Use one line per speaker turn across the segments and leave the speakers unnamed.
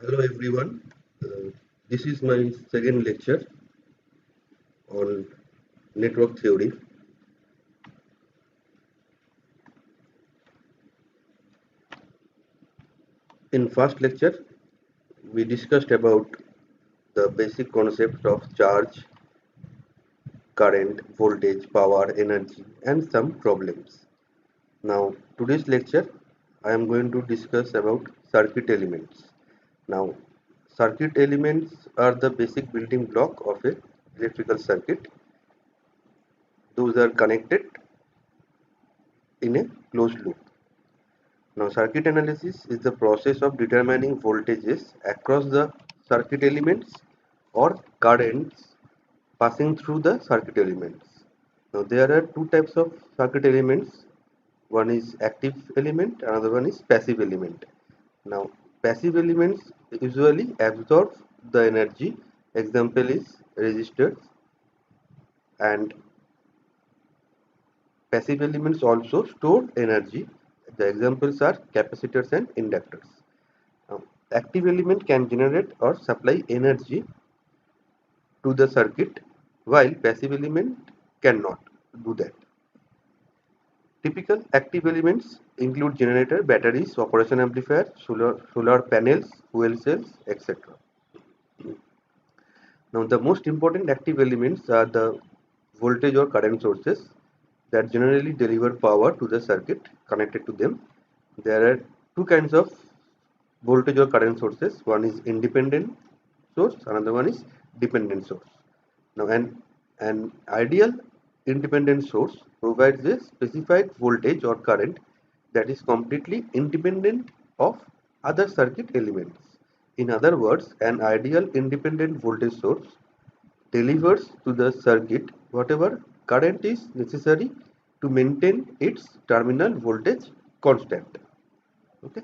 Hello everyone. This is my second lecture on network theory. In first lecture, we discussed about the basic concepts of charge, current, voltage, power, energy, and some problems. Now, today's lecture, I am going to discuss about circuit elements. Now, circuit elements are the basic building block of a electrical circuit. Those are connected in a closed loop. Now, circuit analysis is the process of determining voltages across the circuit elements or currents passing through the circuit elements. Now, there are two types of circuit elements. One is active element, another one is passive element. Now, passive elements usually absorb the energy. Example is resistors, and passive elements also store energy. The examples are capacitors and inductors. Active element can generate or supply energy to the circuit while passive element cannot do that. Typical active elements include generator, batteries, operation amplifier, solar panels, fuel cells, etc. Now the most important active elements are the voltage or current sources that generally deliver power to the circuit connected to them. There are two kinds of voltage or current sources. One is independent source, another one is dependent source. Now an ideal independent source provides a specified voltage or current that is completely independent of other circuit elements. In other words, an ideal independent voltage source delivers to the circuit whatever current is necessary to maintain its terminal voltage constant. Okay,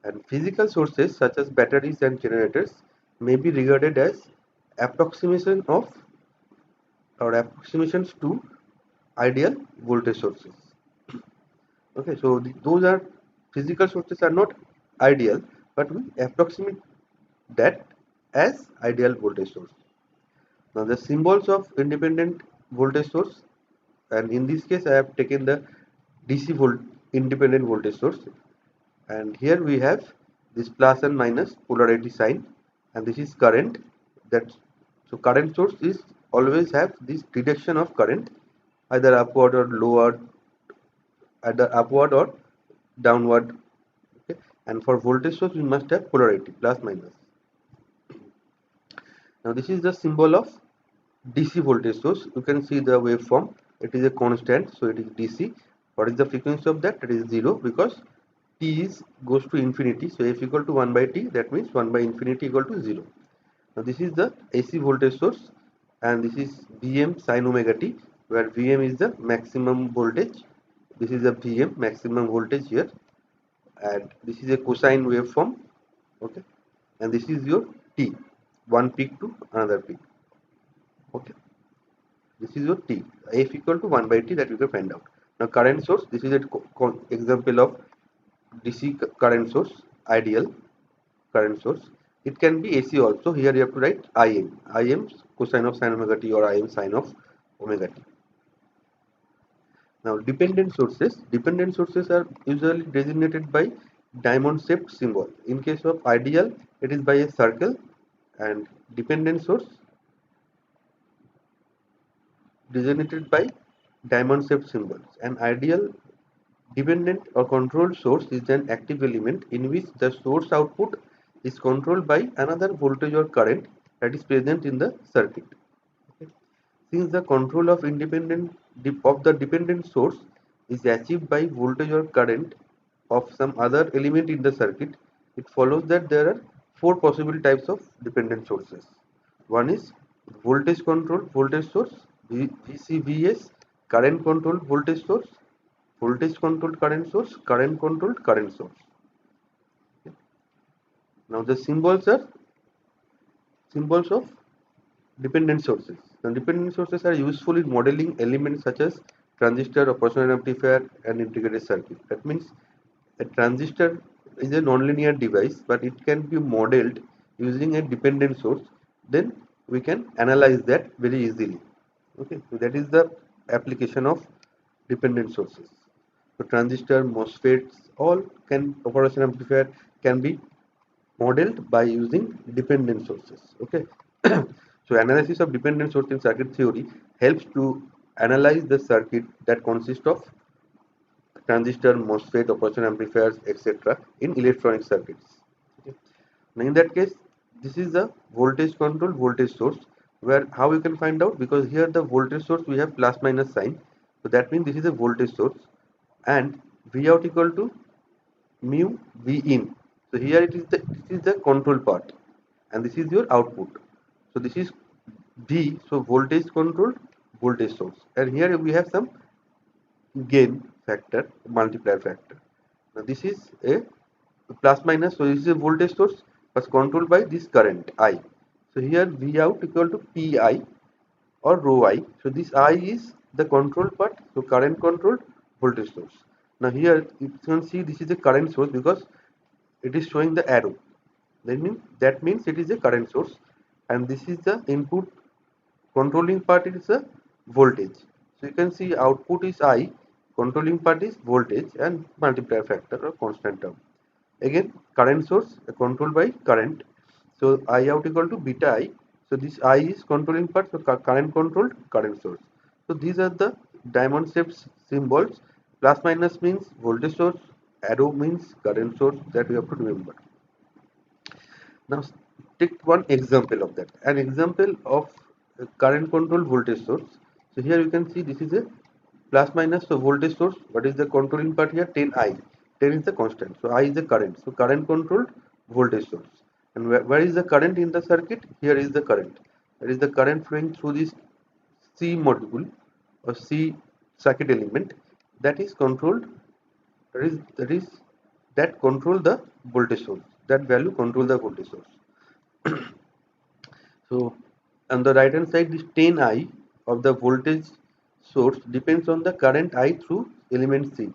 and physical sources such as batteries and generators may be regarded as approximation of or approximations to ideal voltage sources. Okay, so those are physical sources are not ideal, but we approximate that as ideal voltage source. Now the symbols of independent voltage source, and in this case I have taken the DC volt independent voltage source, and here we have this plus and minus polarity sign, and this is current. That so current source is always have this direction of current, either upward or lower, either upward or downward. Okay, and for voltage source we must have polarity plus minus. Now this is the symbol of DC voltage source. You can see the waveform. It is a constant, so it is DC. What is the frequency of that? It is 0 because t is goes to infinity. So f equal to 1 by t. That means 1 by infinity equal to 0. Now this is the AC voltage source, and this is Vm sin omega t, where Vm is the maximum voltage. This is the Vm maximum voltage here, and this is a cosine waveform. Okay, and this is your t, one peak to another peak. Okay, this is your t, f equal to 1 by t, that you can find out. Now current source, this is a example of DC current source, ideal current source. It can be AC also. Here you have to write Im. Im cosine of sin omega t or Im sin of omega t. Now dependent sources. Dependent sources are usually designated by diamond shaped symbol. In case of ideal, it is by a circle, and dependent source designated by diamond shaped symbols. An ideal dependent or controlled source is an active element in which the source output is controlled by another voltage or current that is present in the circuit. Okay. Since the control of the dependent source is achieved by voltage or current of some other element in the circuit, it follows that there are four possible types of dependent sources. One is voltage controlled voltage source, VCVS, current controlled voltage source, voltage controlled current source, current controlled current source. Okay. Now the symbols are symbols of dependent sources. Now dependent sources are useful in modeling elements such as transistor, operational amplifier, and integrated circuit. That means a transistor is a nonlinear device, but it can be modeled using a dependent source, then we can analyze that very easily. Okay, so that is the application of dependent sources. So transistor, MOSFETs, all can operation amplifier can be modeled by using dependent sources. Okay, so analysis of dependent source in circuit theory helps to analyze the circuit that consists of transistor, MOSFET, operation amplifiers, etc. in electronic circuits. Okay. Now in that case, this is the voltage control voltage source, where how you can find out, because here the voltage source we have plus minus sign, so that means this is a voltage source, and V out equal to mu V in. So here this is the control part, and this is your output. So this is V, so voltage controlled voltage source, and here we have some gain factor, multiplier factor. Now this is a plus minus, so this is a voltage source was controlled by this current I. So here V out equal to Pi or rho I. So this I is the control part, so current controlled voltage source. Now here you can see this is a current source because it is showing the arrow. That means it is a current source, and this is the input. Controlling part is the voltage. So you can see output is I, controlling part is voltage, and multiplier factor or constant term. Again, current source controlled by current. So I out equal to beta I. So this I is controlling part, so current controlled current source. So these are the diamond shaped symbols. Plus minus means voltage source, arrow means current source, that we have to remember. Now take one example of that. An example of a current control voltage source. So here you can see this is a plus minus, so voltage source. What is the controlling part here? 10I. 10 is the constant. So I is the current. So current controlled voltage source. And where is the current in the circuit? Here is the current. That is the current flowing through this C module or C circuit element that is controlled. That control the voltage source. That value control the voltage source. So on the right hand side, this 10I of the voltage source depends on the current I through element C.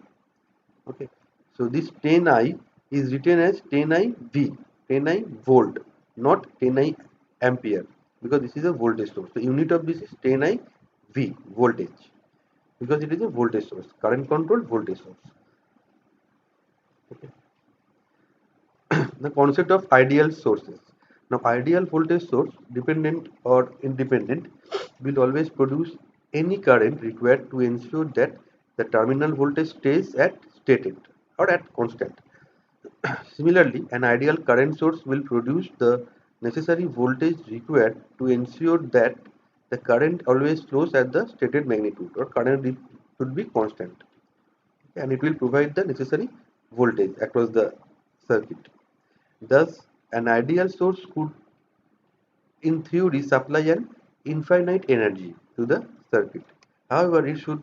Okay, so this 10I is written as 10I V, 10I volt, not 10I ampere, because this is a voltage source. The unit of this is 10I V, voltage, because it is a voltage source, current controlled voltage source. Okay. The concept of ideal sources. Now, ideal voltage source, dependent or independent, will always produce any current required to ensure that the terminal voltage stays at stated or at constant. Similarly, an ideal current source will produce the necessary voltage required to ensure that the current always flows at the stated magnitude, or current should be constant, and it will provide the necessary voltage across the circuit. Thus, an ideal source could, in theory, supply an infinite energy to the circuit. However, it should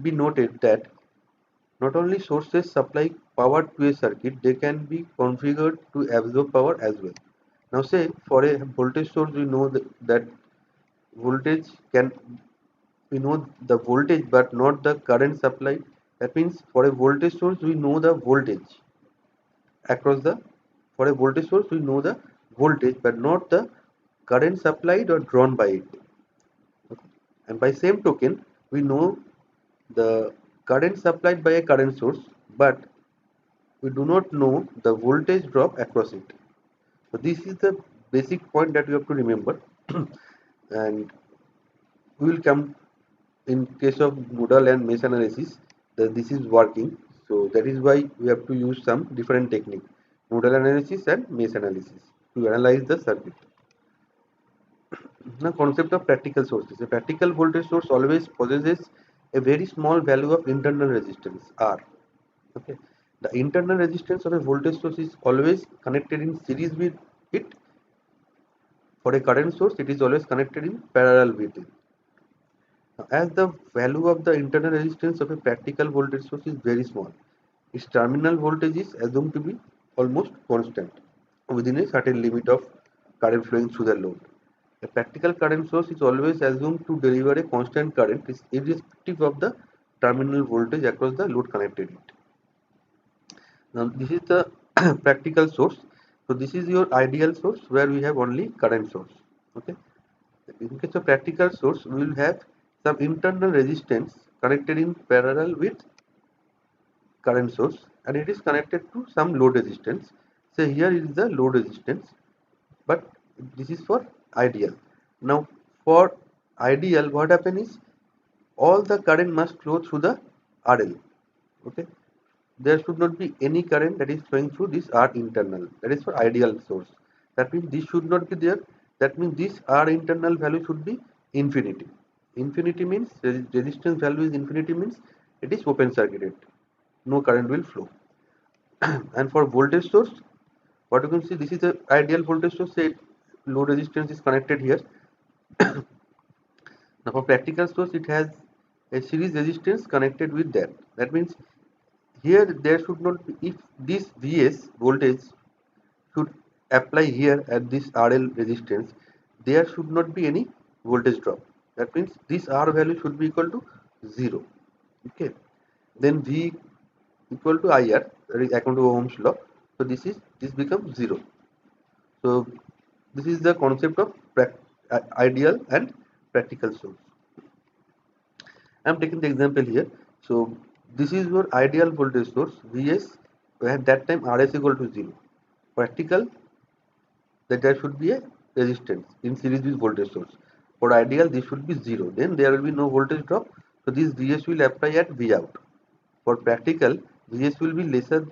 be noted that not only sources supply power to a circuit, they can be configured to absorb power as well. Now, say for a voltage source, we know that voltage can, we know the voltage but not the current supplied. That means for a voltage source, we know the voltage across the, for a voltage source we know the voltage but not the current supplied or drawn by it. Okay. And by same token, we know the current supplied by a current source, but we do not know the voltage drop across it. So this is the basic point that you have to remember. And we will come in case of nodal and mesh analysis that this is working. So that is why we have to use some different technique, nodal analysis and mesh analysis, to analyze the circuit. Now, concept of practical sources. A practical voltage source always possesses a very small value of internal resistance R. Okay, the internal resistance of a voltage source is always connected in series with it. For a current source, it is always connected in parallel with it. Now, as the value of the internal resistance of a practical voltage source is very small, its terminal voltage is assumed to be almost constant within a certain limit of current flowing through the load. A practical current source is always assumed to deliver a constant current irrespective of the terminal voltage across the load connected it. Now this is the practical source. So this is your ideal source where we have only current source. Okay. In case of practical source, we will have some internal resistance connected in parallel with current source, and it is connected to some load resistance. So here is the load resistance, but this is for ideal. Now for ideal, what happens is all the current must flow through the RL. Okay, there should not be any current that is flowing through this R internal. That is for ideal source. That means this should not be there. That means this R internal value should be infinity. Infinity means resistance value is infinity, means it is open circuited. No current will flow. And for voltage source, what you can see, this is the ideal voltage source. Say load resistance is connected here. Now for practical source, it has a series resistance connected with that. That means here there should not be, if this Vs voltage should apply here at this RL resistance, there should not be any voltage drop. That means this R value should be equal to 0. Okay. Then V equal to IR, that is according to Ohm's law. So this becomes 0. So this is the concept of ideal and practical source. I am taking the example here. So this is your ideal voltage source Vs, at that time Rs equal to 0. Practical, that there should be a resistance in series with voltage source. For ideal, this should be 0. Then there will be no voltage drop. So this Vs will apply at V out. For practical, Vs will be lesser,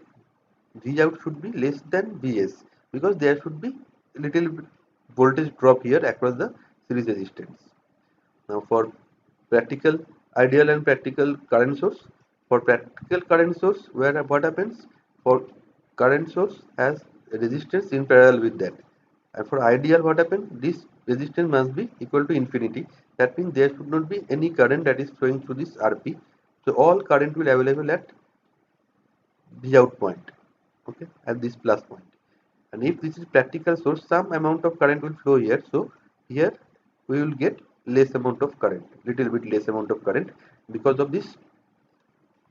V out should be less than Vs, because there should be little voltage drop here across the series resistance. Now for practical, ideal and practical current source. For practical current source, where what happens? For current source has a resistance in parallel with that. And for ideal, what happens? This resistance must be equal to infinity. That means there should not be any current that is flowing through this RP. So all current will available at V out point. Okay, at this plus point. And if this is practical source, some amount of current will flow here. So here we will get less amount of current, little bit less amount of current, because of this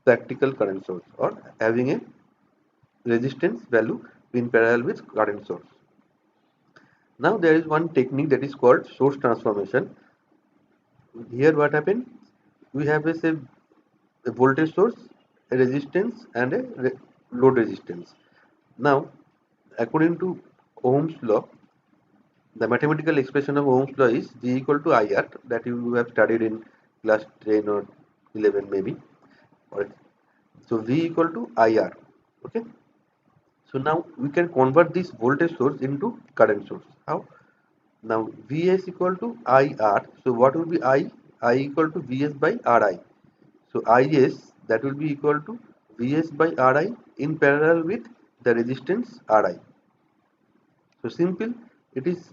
practical current source, or having a resistance value in parallel with current source. Now there is one technique that is called source transformation. Here what happens? We have a voltage source, a resistance, and a load resistance. Now according to Ohm's law, the mathematical expression of Ohm's law is V equal to IR, that you have studied in class 10 or 11 maybe. Or so V equal to IR. Okay. So now we can convert this voltage source into current source. How? Now Vs equal to IR. So what will be I? I equal to Vs by Ri. So Is, that will be equal to Vs by Ri in parallel with the resistance Ri. So simple, it is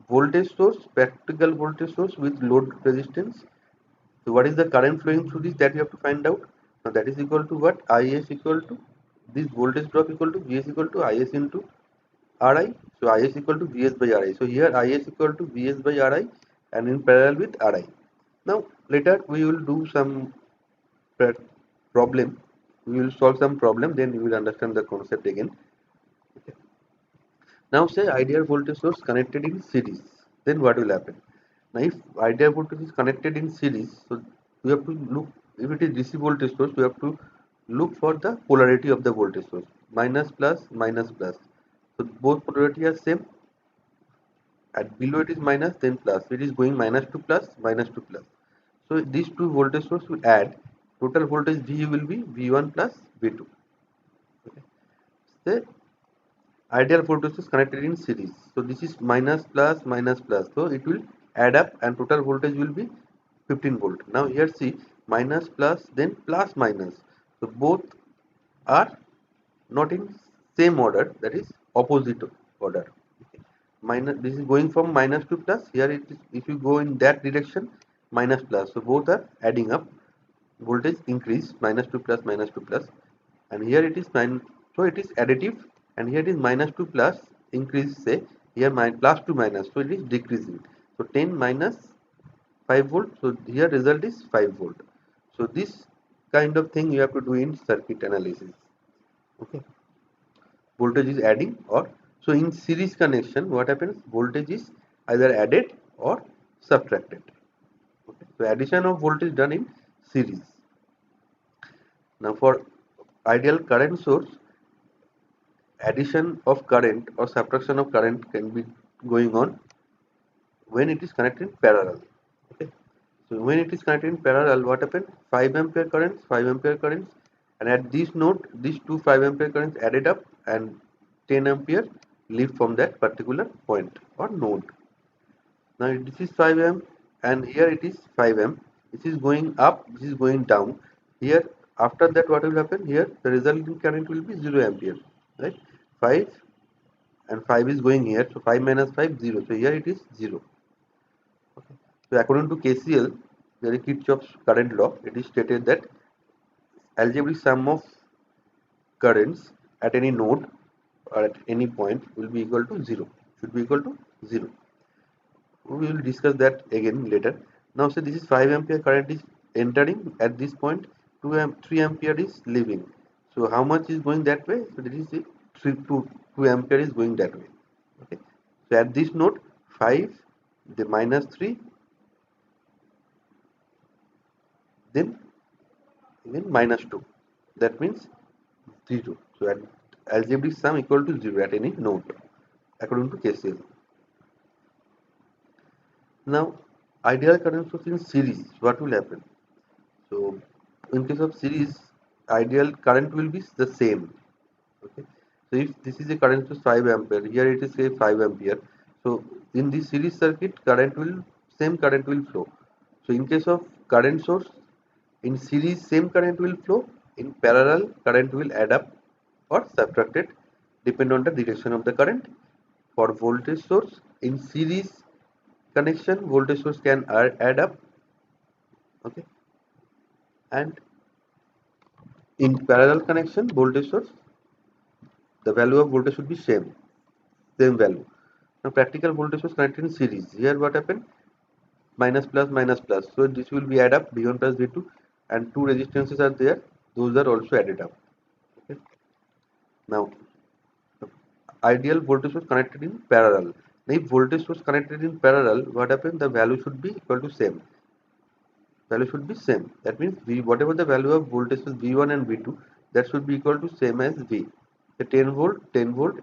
voltage source, practical voltage source with load resistance. So what is the current flowing through this, that we have to find out. Now that is equal to what? Is equal to this voltage drop equal to Vs equal to Is into Ri. So Is equal to Vs by Ri. So here Is equal to Vs by Ri, and in parallel with Ri. Now later we will do some problem. We will solve some problem, then you will understand the concept again. Okay. Now say ideal voltage source connected in series. Then what will happen? Now if ideal voltage is connected in series, so we have to look, if it is DC voltage source, we have to look for the polarity of the voltage source. Minus plus, minus plus. So both polarity are same. At below it is minus, then plus. It is going minus to plus, minus to plus. So these two voltage source will add. Total voltage V will be V1 plus V2. Okay. The ideal voltage is connected in series. So this is minus plus minus plus. So it will add up and total voltage will be 15 volt. Now here see, minus plus then plus minus. So both are not in same order, that is opposite order. Okay. Minus, this is going from minus to plus. Here it is, if you go in that direction, minus plus. So both are adding up. Voltage increase, minus to plus, minus to plus, and here it is 9. So it is additive, and here it is minus to plus increase, say here plus to minus, so it is decreasing. So 10 minus 5 volt, so here result is 5 volt. So this kind of thing you have to do in circuit analysis. Okay, voltage is adding or So in series connection, what happens? Voltage is either added or subtracted. Okay. So addition of voltage done in series. Now for ideal current source, addition of current or subtraction of current can be going on when it is connected in parallel. Okay. So when it is connected in parallel, what happens? 5 ampere currents, 5 ampere currents, and at this node, these two 5 ampere currents added up and 10 ampere leave from that particular point or node. Now this is 5 amp and here it is 5 amp. This is going up, this is going down. Here after that what will happen? Here the resulting current will be 0 ampere, right? 5 and 5 is going here, so 5 minus 5 0. So here it is 0. Okay. So according to KCL, the Kirchhoff's current law, it is stated that algebraic sum of currents at any node or at any point will be equal to 0. Should be equal to 0. We will discuss that again later. Now say this is 5 ampere current is entering at this point, 3 ampere is leaving. So how much is going that way? So this is it, 2 ampere is going that way. Okay. So at this node 5, the minus 3, then again minus 2. That means 0. So at algebraic sum equal to 0 at any node according to KCL. Now ideal current source in series, what will happen? So in case of series, ideal current will be the same. Okay. So if this is a current source 5 ampere, here it is say 5 ampere. So in this series circuit, same current will flow. So in case of current source, in series same current will flow. In parallel, current will add up or subtracted depend on the direction of the current. For voltage source, in series connection, voltage source can add up. Okay. And in parallel connection, voltage source, the value of voltage should be same value. Now practical voltage source connected in series. Here what happened? Minus plus minus plus. So this will be add up V1 plus V2 and two resistances are there. Those are also added up. Okay. Now ideal voltage source connected in parallel. Now if voltage source connected in parallel, what happens? The value should be equal to same. Value should be same. That means V whatever the value of voltage is V1 and V2, that should be equal to same as V. The 10 volt, 10 volt,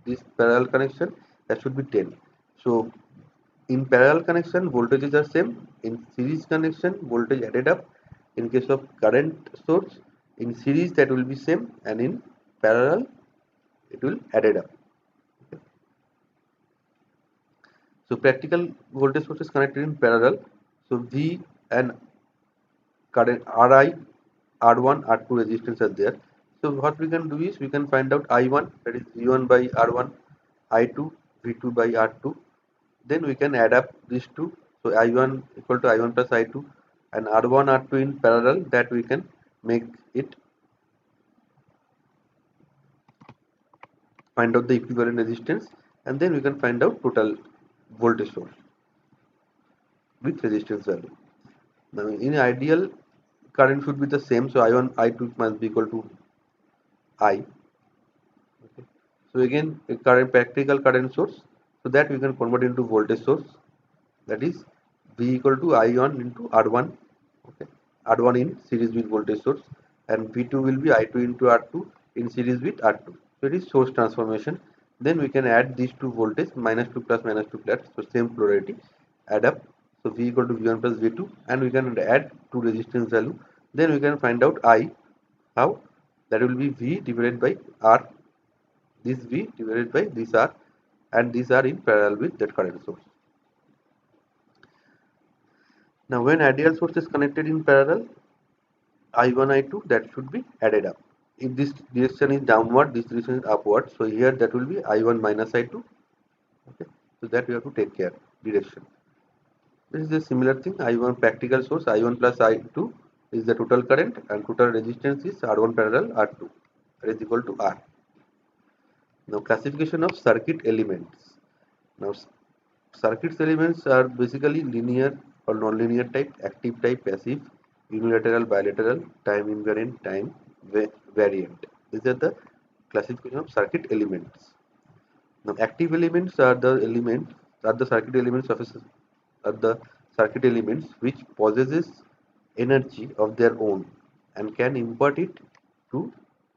this parallel connection, that should be 10. So in parallel connection, voltages are same. In series connection, voltage added up. In case of current source, in series that will be same, and in parallel, it will added up. Okay. So practical voltage source is connected in parallel. So V and current Ri, R1, R2 resistance are there. So what we can do is we can find out I1, that is V1 by R1, I2, V2 by R2. Then we can add up these two. So I1 equal to I1 plus I2 and R1, R2 in parallel, that we can make it find out the equivalent resistance, and then we can find out total voltage source with resistance value. Now in ideal, current should be the same, so I1 I2 must be equal to I. Okay. So again a current practical current source, so that we can convert into voltage source, that is V equal to I1 into R1. Okay. R1 in series with voltage source, and V2 will be I2 into R2 in series with R2. So it is source transformation. Then we can add these two voltage, minus 2 plus minus 2 plus, so same polarity, add up. So V equal to V1 plus V2, and we can add two resistance value. Then we can find out I. How? That will be V divided by R. This V divided by this R, and these are in parallel with that current source. Now when ideal source is connected in parallel, I1, I2, that should be added up. If this direction is downward, this direction is upward. So here that will be I1 minus I2. Okay. So that we have to take care direction. This is a similar thing. I1 practical source, I1 plus I2 is the total current, and total resistance is R1 parallel R2, that is equal to R. Now classification of circuit elements. Now circuits elements are basically linear or non-linear type, active type, passive, unilateral, bilateral, time invariant, time variant. These are the classification of circuit elements. Now, active elements are the circuit elements are the circuit elements which possesses energy of their own and can impart it to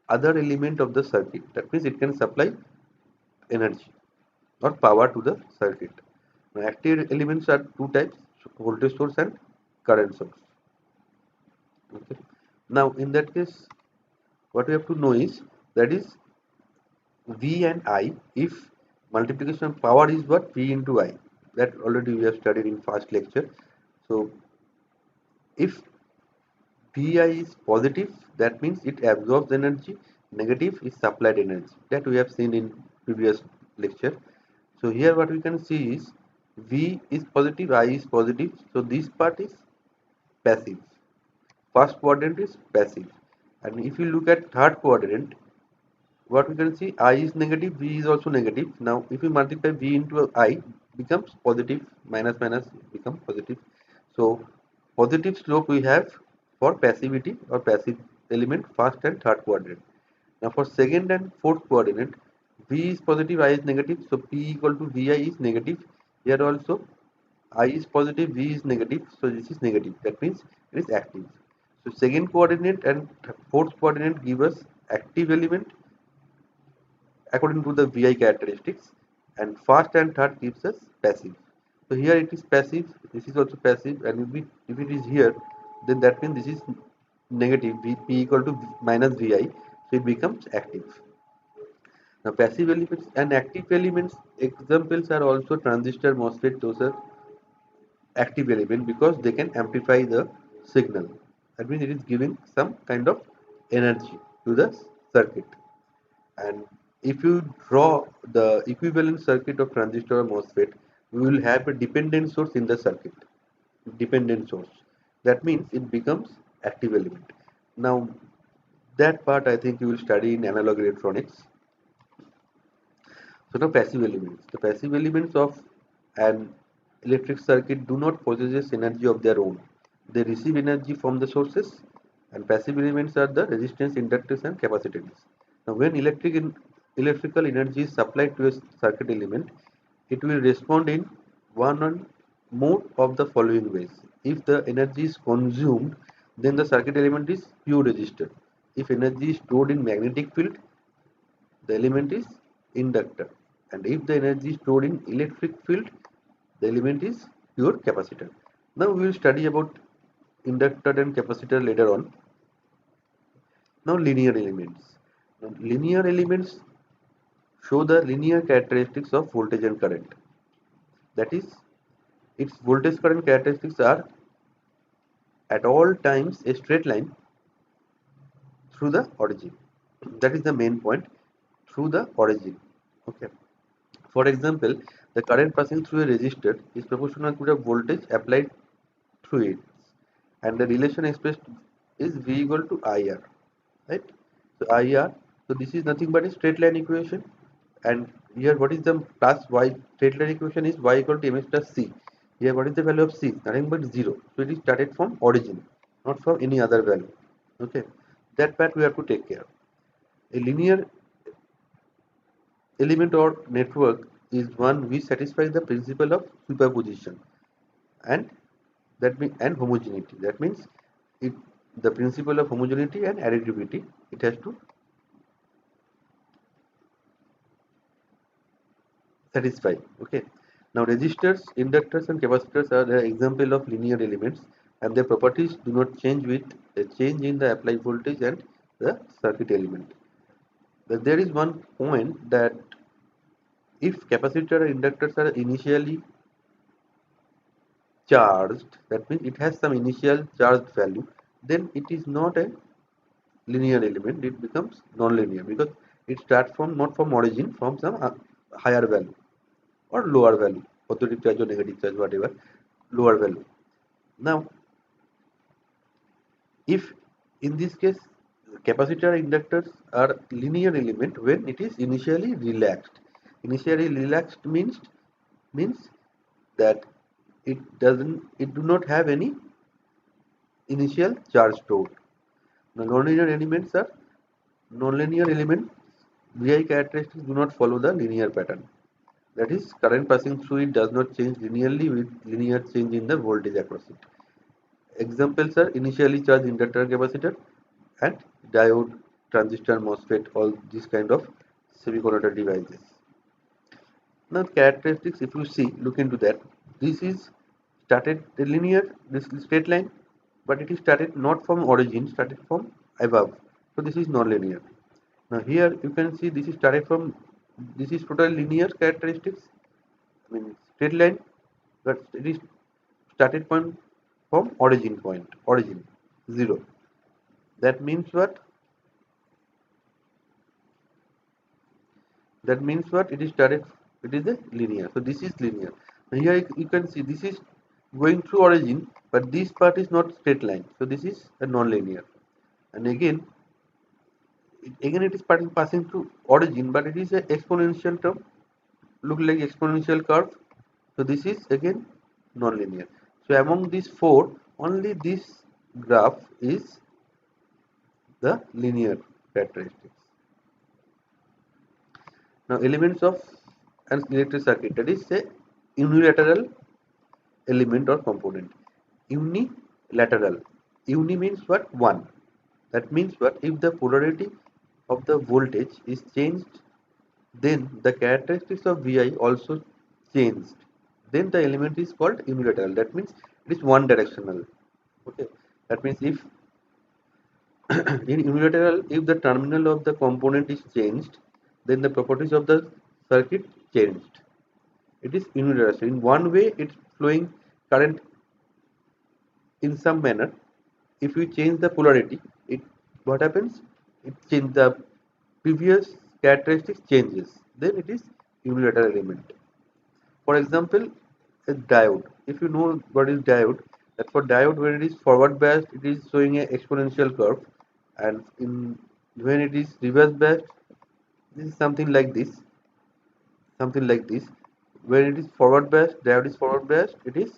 other element of the circuit. That means it can supply energy or power to the circuit. Now, active elements are two types: voltage source and current source. Okay. Now, in that case, what we have to know is that is V and I. If multiplication power is what, V into I, that already we have studied in first lecture. So if Vi is positive, that means it absorbs energy. Negative is supplied energy. That we have seen in previous lecture. So here what we can see is V is positive, I is positive. So this part is passive. First quadrant is passive. And if you look at third quadrant, what we can see, I is negative, V is also negative. Now if we multiply V into I, becomes positive, minus minus become positive. So positive slope we have for passivity or passive element, first and third quadrant. Now for second and fourth quadrant, V is positive, I is negative, so P equal to Vi is negative. Here also I is positive, V is negative, so this is negative. That means it is active. So second coordinate and fourth coordinate give us active element according to the Vi characteristics, and first and third gives us passive. So here it is passive, this is also passive, and if it is here, then that means this is negative, P equal to minus Vi, so it becomes active. Now passive elements and active elements examples are also transistor, MOSFET, those are active element because they can amplify the signal. That means it is giving some kind of energy to the circuit. And if you draw the equivalent circuit of transistor or MOSFET, we will have a dependent source in the circuit. Dependent source. That means it becomes active element. Now that part I think you will study in analog electronics. So now passive elements. The passive elements of an electric circuit do not possess energy of their own. They receive energy from the sources, and passive elements are the resistance, inductors and capacitance. Now when electrical energy is supplied to a circuit element, it will respond in one or more of the following ways. If the energy is consumed, then the circuit element is pure resistor. If energy is stored in magnetic field, the element is inductor, and if the energy is stored in electric field, the element is pure capacitor. Now we will study about inductor and capacitor later on. Now linear elements. Now, linear elements show the linear characteristics of voltage and current. That is, its voltage current characteristics are at all times a straight line through the origin. That is the main point, through the origin. Okay. For example, the current passing through a resistor is proportional to the voltage applied through it, and the relation expressed is V equal to IR, right? So IR, so this is nothing but a straight line equation, and here what is the plus Y straight line equation is Y equal to Ms plus C. Here what is the value of C? Nothing but 0. So it is started from origin, not from any other value. Okay, that part we have to take care. A linear element or network is one which satisfies the principle of superposition and and homogeneity. That means it the principle of homogeneity and additivity it has to satisfy. Okay. Now resistors, inductors and capacitors are the example of linear elements, and their properties do not change with a change in the applied voltage and the circuit element. But there is one point that if capacitor and inductors are initially charged, that means it has some initial charged value, then it is not a linear element, it becomes non-linear because it starts from not from origin, from some higher value or lower value, positive charge or negative charge, whatever, lower value. Now if in this case capacitor inductors are linear element when it is initially relaxed. Initially relaxed means that it do not have any initial charge stored. Now nonlinear elements Vi characteristics do not follow the linear pattern. That is, current passing through it does not change linearly with linear change in the voltage across it. Examples are initially charged inductor, capacitor, and diode, transistor, MOSFET, all these kind of semiconductor devices. Now characteristics, if you see, look into that, this is started the linear, this is straight line, but it is started not from origin, started from above. So this is non-linear. Now here you can see this is started from, this is totally linear characteristics, I mean straight line, but it is started point from origin, 0. That means what? That means what? It is started, it is a linear. So this is linear. Now here you can see this is going through origin, but this part is not straight line. So this is a non-linear. And again, it is passing through origin, but it is a exponential term, look like exponential curve. So this is again non-linear. So among these four, only this graph is the linear characteristics. Now elements of an electric circuit, that is a unilateral element or component. Unilateral. Uni means what? One. That means what? If the polarity of the voltage is changed, then the characteristics of Vi also changed. Then the element is called unilateral. That means it is one directional. Okay. That means if in unilateral, if the terminal of the component is changed, then the properties of the circuit changed. It is unilateral. In one way, it's flowing current in some manner. If you change the polarity, it what happens? It change the previous characteristics changes. Then it is unilateral element. For example, a diode. If you know what is diode, that for diode when it is forward biased, it is showing a exponential curve, and in when it is reverse biased, this is something like this, something like this. When it is forward biased, diode is forward biased, it is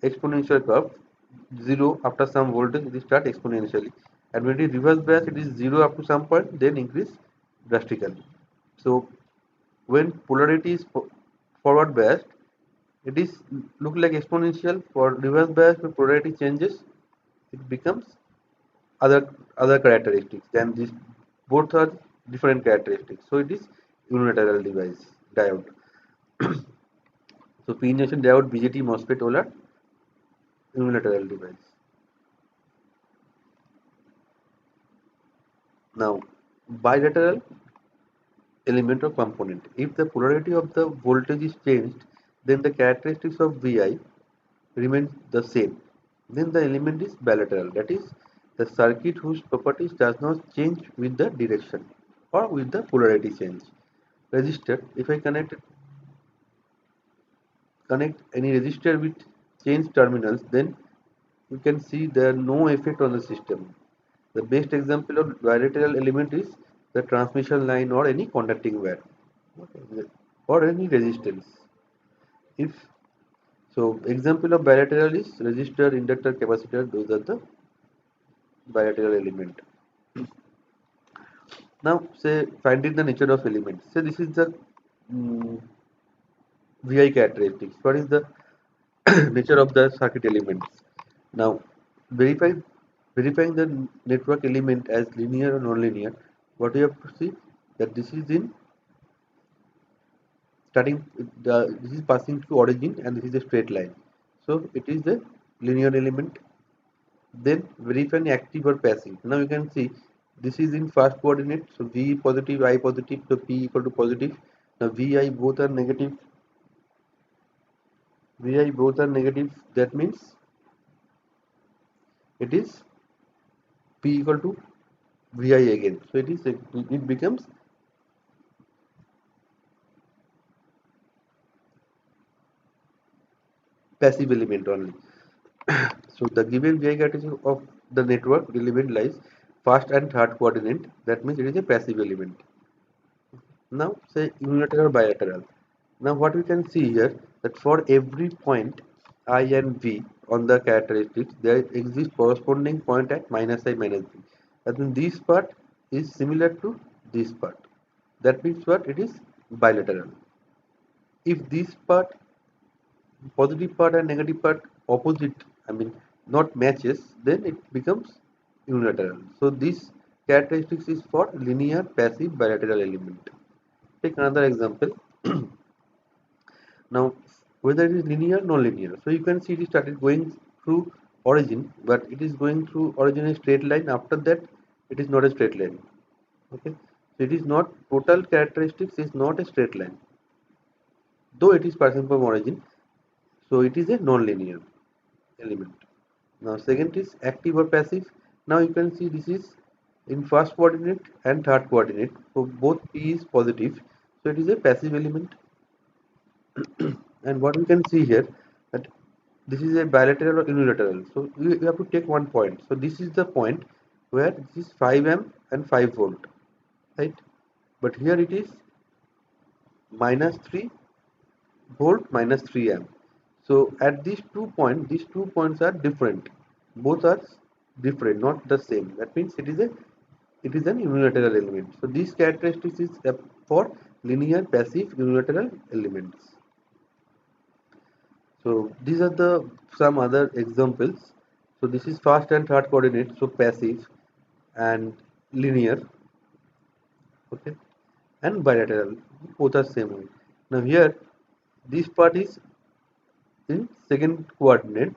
exponential curve, 0 after some voltage, it is start exponentially, and when it is reverse biased, it is 0 up to some point, then increase drastically. So when polarity is forward biased, it is look like exponential. For reverse bias, when polarity changes, it becomes other characteristics. Then these both are different characteristics. So it is unilateral device diode. So p junction diode, BJT, MOSFET, all are unilateral device. Now bilateral element or component. If the polarity of the voltage is changed, then the characteristics of Vi remains the same. Then the element is bilateral, that is the circuit whose properties does not change with the direction or with the polarity change. Resistor, if I connect any resistor with changed terminals, then you can see there are no effect on the system. The best example of bilateral element is the transmission line or any conducting wire, okay, or any resistance. If so, example of bilateral is resistor, inductor, capacitor. Those are the bilateral element. Now, say finding the nature of elements. Say this is the mm, Vi characteristics. What is the nature of the circuit elements? Now, verify verifying the network element as linear or non-linear. What you have to see that this is in starting. This is passing through origin, and this is a straight line. So it is the linear element. Then verify active or passive. Now you can see this is in first coordinate, so V positive, I positive, so P equal to positive. Now Vi both are negative, Vi both are negative, that means it is P equal to Vi again. So it becomes passive element only. So the given Vi characteristic of the network element lies first and third coordinate, that means it is a passive element. Now say unilateral or bilateral. Now what we can see here that for every point I and V on the characteristics, there exists corresponding point at minus I minus V. That means this part is similar to this part. That means what? It is bilateral. if this part, positive part and negative part opposite, I mean not matches, then it becomes unilateral. So this characteristics is for linear passive bilateral element. Take another example. Now whether it is linear non-linear, so you can see it started going through origin, but it is going through origin a straight line, after that it is not a straight line. Okay, so it is not, total characteristics is not a straight line, though it is passing from origin, so it is a non-linear element. Now second is active or passive. Now you can see this is in first coordinate and third coordinate, so both p is positive, so it is a passive element. And what we can see here, that this is a bilateral or unilateral, so you have to take one point. So this is the point where this is 5 amp and 5 volt, right? But here it is minus 3 volt minus 3 amp. So at these two points are different, both are different, not the same. That means it is an unilateral element. So these characteristics is for linear passive unilateral elements. So these are the some other examples. So this is first and third coordinate, so passive and linear, okay, and bilateral, both are same way. Now here this part is in second quadrant,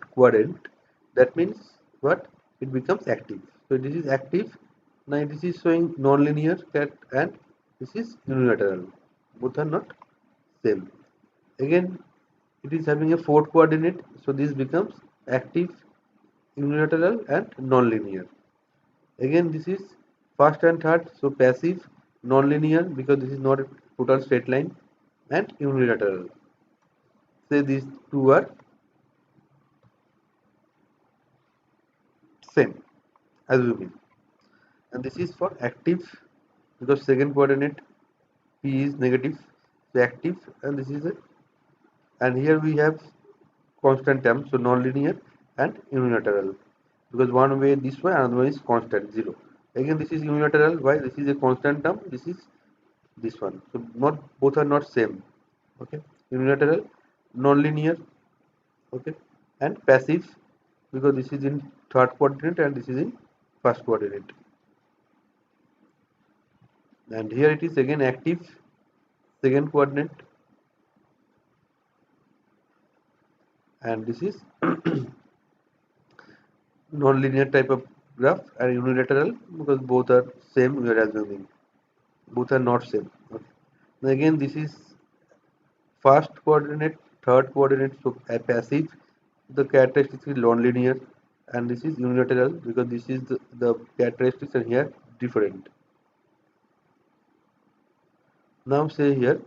that means what, it becomes active. So this is active. Now this is showing non-linear cat and this is unilateral, both are not same. Again it is having a fourth coordinate, so this becomes active, unilateral and non-linear. Again this is first and third, so passive, non-linear because this is not a total straight line, and unilateral. Say these two are same, assuming. And this is for active because second coordinate p is negative, so active, and this is a, and here we have constant term, so non-linear and unilateral, because one way this way, another one is constant 0. Again this is unilateral, why, this is a constant term, this is this one, so not, both are not same. Okay, unilateral, non-linear, okay, and passive because this is in third coordinate and this is in first coordinate. And here it is again active, second coordinate, and this is non-linear type of graph, and unilateral because both are same, we are assuming both are not same. Okay. Now again this is first coordinate, third coordinate, so a passive, the characteristics is non-linear, and this is unilateral because this is the characteristics are here different. Now say here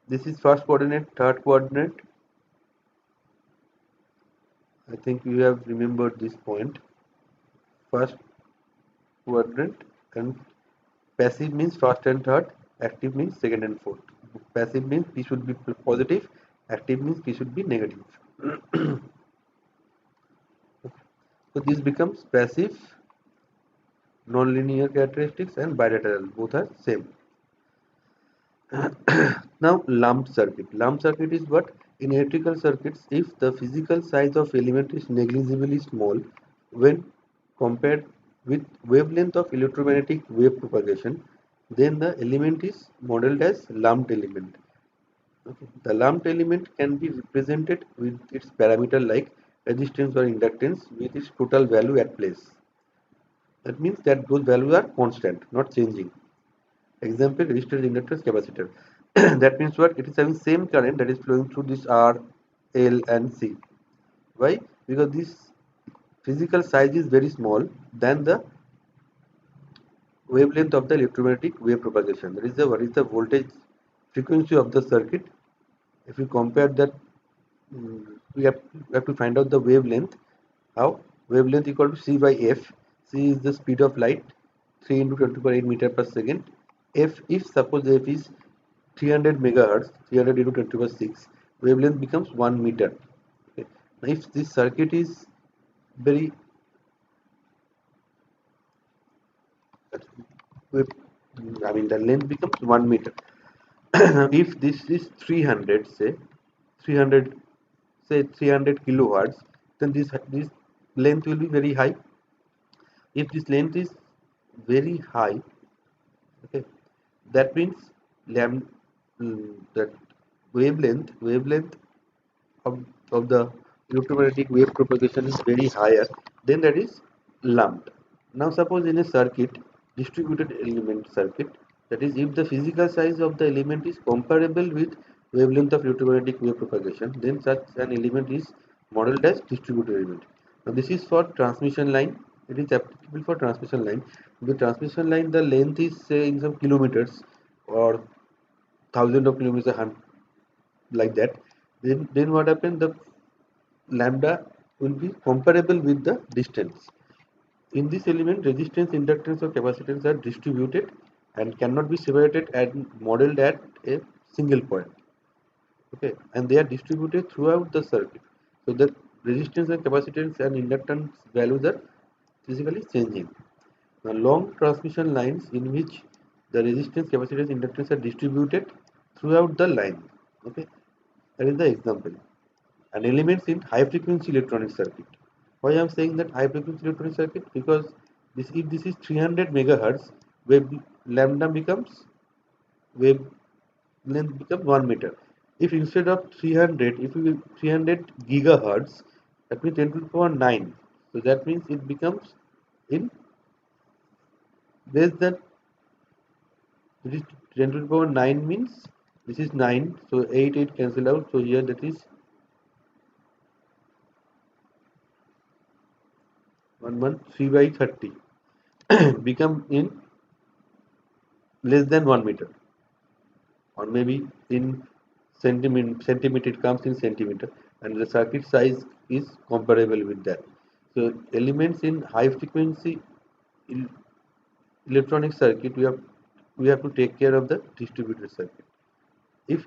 this is first coordinate, third coordinate. I think you have remembered this point. First quadrant, and passive means first and third, active means second and fourth. Passive means P should be positive, active means P should be negative. So this becomes passive, non-linear characteristics, and bilateral, both are same. Now lumped circuit. Lumped circuit is what? In electrical circuits, if the physical size of element is negligibly small when compared with wavelength of electromagnetic wave propagation, then the element is modeled as lumped element. Okay. The lumped element can be represented with its parameter like resistance or inductance with its total value at place. That means that those values are constant, not changing. Example, resistors, inductors, capacitor. That means what? It is having same current that is flowing through this R, L and C. Why? Because this physical size is very small than the wavelength of the electromagnetic wave propagation. That is the, what is the voltage frequency of the circuit. If you compare that, we have to find out the wavelength. How? Wavelength equal to C by F. C is the speed of light, 3 into 10 to the power 8 meter per second. F, if suppose F is 300 megahertz, 300 into 10 to the power 6, wavelength becomes 1 meter. Okay. Now if this circuit is very, I mean the length becomes 1 meter. if this is 300, say 300, say 300 kilohertz, then this length will be very high. If this length is very high, okay, that means that wavelength of the electromagnetic wave propagation is very higher, then that is lumped. Now suppose in a circuit, distributed element circuit, that is if the physical size of the element is comparable with wavelength of electromagnetic wave propagation, then such an element is modeled as distributed element. Now this is for transmission line. It is applicable for transmission line. The transmission line, the length is say in some kilometers or thousands of kilometers, like that. Then what happens? The lambda will be comparable with the distance. In this element, resistance, inductance, or capacitance are distributed and cannot be separated and modeled at a single point. Okay, and they are distributed throughout the circuit. So the resistance and capacitance and inductance values are physically changing. Now, long transmission lines in which the resistance, capacitance, inductance are distributed throughout the line. Okay, that is the example. And elements in high frequency electronic circuit. Why I am saying that high frequency electronic circuit? Because if this is 300 megahertz, wave lambda becomes wavelength becomes 1 meter. If instead of 300, if you 300 gigahertz, that means 10 to the power 9. So that means it becomes in less than, this is 10 to the power 9 means this is 9. So 8 cancel out. So here that is 3 by 30 become in less than 1 meter, or maybe in centimeter, it comes in centimeter, and the circuit size is comparable with that. So elements in high frequency el- electronic circuit, we have to take care of the distributed circuit. If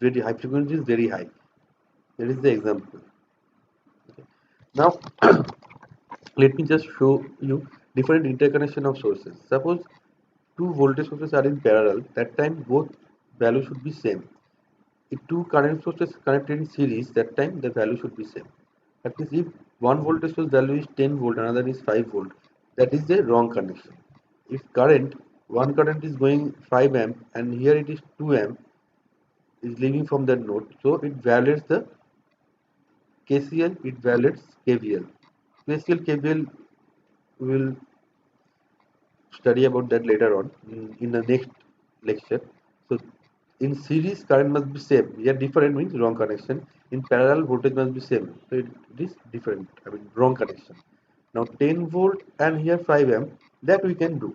very high frequency is very high, that is the example. Now let me just show you different interconnection of sources. Suppose two voltage sources are in parallel, that time both value should be same. If two current sources connected in series, that time the value should be same. That means if one voltage source value is 10 volt, another is 5 volt, that is the wrong connection. If one current is going 5 amp and here it is 2 amp is leaving from that node, so it violates the KCL, it violates KVL. KCL, KVL, we will study about that later on in the next lecture. So in series current must be same. Here different means wrong connection. In parallel voltage must be same. So it is different. I mean wrong connection. Now 10 volt and here 5 amp, that we can do.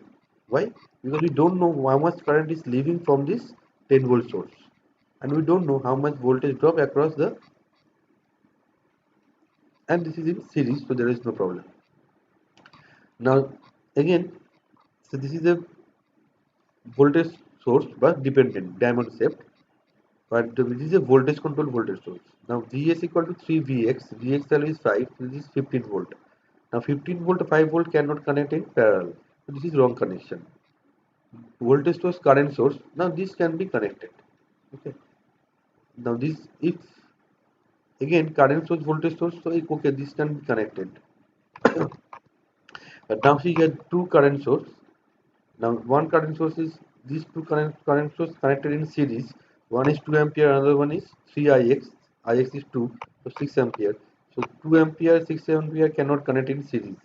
Why? Because we don't know how much current is leaving from this 10 volt source, and we don't know how much voltage drop across the, and this is in series, so there is no problem. Now again, so this is a voltage source but dependent diamond shaped, but this is a voltage control voltage source. Now Vs equal to 3 Vx, Vx value is 5, so this is 15 volt. Now 15 volt 5 volt cannot connect in parallel, so this is wrong connection. Voltage source current source, now this can be connected. Okay, now this, if again current source voltage source, so okay, this can be connected. But now we get two current source. Now one current source is, these two current source connected in series. One is 2 ampere, another one is 3 ix. Ix is 2, so 6 ampere. So 2 ampere, 6 ampere cannot connect in series.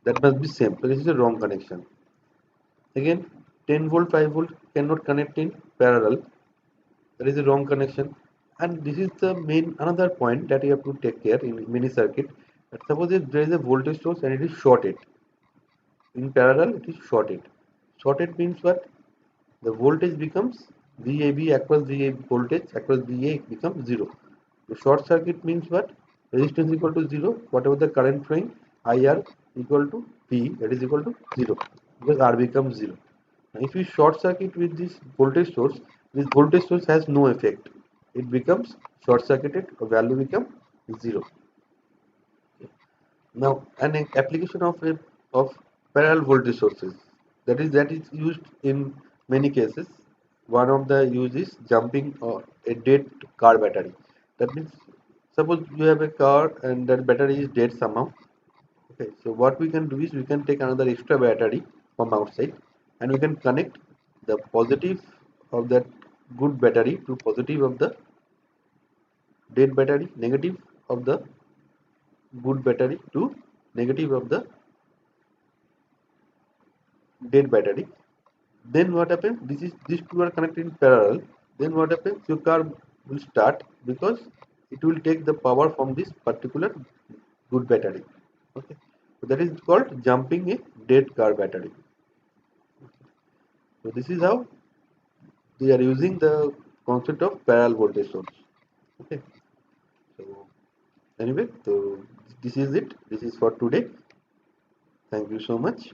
That must be same. So this is a wrong connection. Again, 10 volt, 5 volt cannot connect in parallel. That is a wrong connection. And this is the main another point that you have to take care in mini circuit. That suppose if there is a voltage source and it is shorted in parallel, it is shorted. Shorted means what? The voltage becomes VAB across VAB, voltage across VA becomes 0. The short circuit means what? Resistance equal to 0, whatever the current flowing, IR equal to P, that is equal to 0, because R becomes 0. Now, if you short circuit with this voltage source has no effect. It becomes short circuited, or value becomes 0. Now, an application of parallel voltage sources, that is used in many cases. one of the use is jumping a dead car battery. That means suppose you have a car and that battery is dead somehow. Okay, so what we can do is we can take another extra battery from outside and we can connect the positive of that good battery to positive of the dead battery, negative of the good battery to negative of the dead battery. Then what happens? These two are connected in parallel. Then what happens? Your car will start because it will take the power from this particular good battery. Okay, so that is called jumping a dead car battery. So this is how they are using the concept of parallel voltage source. Okay, so anyway, so this is it. This is for today. Thank you so much.